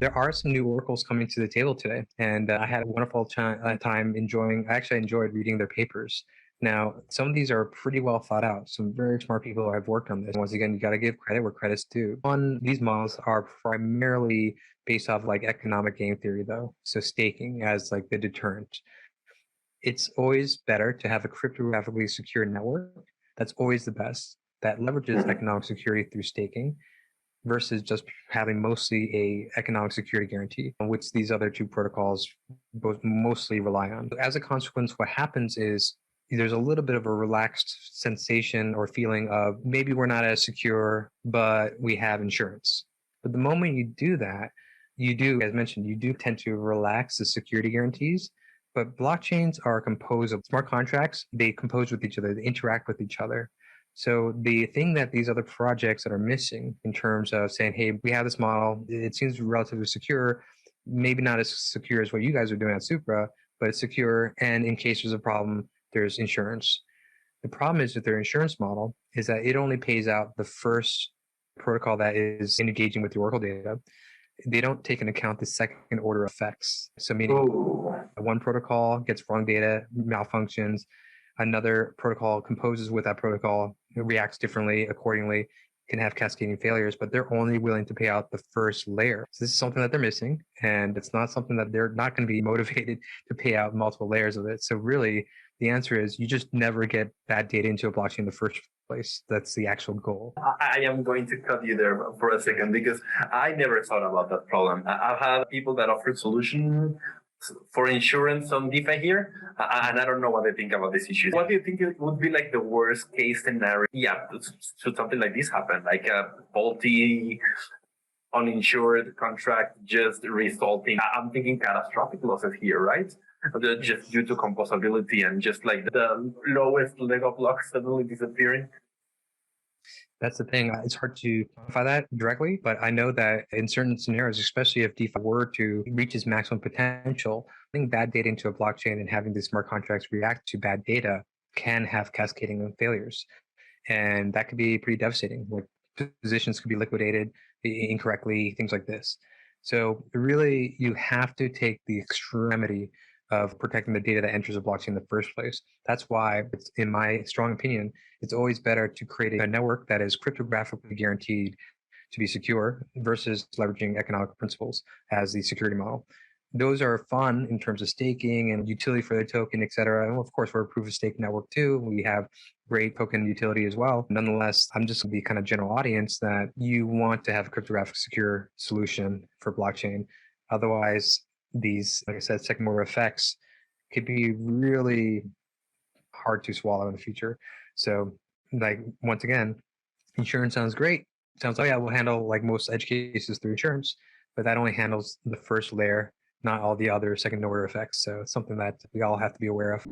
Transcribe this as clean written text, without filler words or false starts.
there are some new oracles coming to the table today, and I had a wonderful time enjoying. I actually enjoyed reading their papers. Now, some of these are pretty well thought out. Some very smart people have worked on this. Once again, you got to give credit where credit's due. These models are primarily based off like economic game theory, though. So staking as like the deterrent. It's always better to have a cryptographically secure network. That's always the best. That leverages economic security through staking versus just having mostly a economic security guarantee, which these other two protocols both mostly rely on. As a consequence, what happens is there's a little bit of a relaxed sensation or feeling of maybe we're not as secure, but we have insurance. But the moment you do that, you do, as mentioned, you do tend to relax the security guarantees. But blockchains are composed of smart contracts. They compose with each other, they interact with each other. So the thing that these other projects that are missing in terms of saying, hey, we have this model, it seems relatively secure, maybe not as secure as what you guys are doing at Supra, but it's secure. And in case there's a problem, there's insurance. The problem is with their insurance model is that it only pays out the first protocol that is engaging with the Oracle data. They don't take into account the second order effects. So meaning one protocol gets wrong data, malfunctions, another protocol composes with that protocol, reacts differently accordingly, can have cascading failures, but they're only willing to pay out the first layer. So this is something that they're missing, and it's not something that they're not going to be motivated to pay out multiple layers of it. So really, the answer is you just never get bad data into a blockchain in the first place. That's the actual goal. I am going to cut you there for a second because I never thought about that problem. I've had people that offer solutions for insurance on DeFi here, and I don't know what they think about this issue. What do you think it would be like the worst case scenario? Yeah, should something like this happen, like a faulty, uninsured contract just resulting, I'm thinking catastrophic losses here, right? Just due to composability and just like the lowest Lego block suddenly disappearing. That's the thing. It's hard to quantify that directly, but I know that in certain scenarios, especially if DeFi were to reach its maximum potential, putting bad data into a blockchain and having these smart contracts react to bad data can have cascading failures. And that could be pretty devastating. Like positions could be liquidated incorrectly, things like this. So really, you have to take the extremity of protecting the data that enters a blockchain in the first place. That's why, in my strong opinion, it's always better to create a network that is cryptographically guaranteed to be secure versus leveraging economic principles as the security model. Those are fun in terms of staking and utility for the token, et cetera. And of course, we're a proof of stake network too. We have great token utility as well. Nonetheless, I'm just the kind of general audience that you want to have a cryptographic secure solution for blockchain. Otherwise, these, like I said, second order effects could be really hard to swallow in the future. So, like, once again, insurance sounds great. Sounds like, yeah, we'll handle like most edge cases through insurance, but that only handles the first layer, not all the other second order effects. So it's something that we all have to be aware of.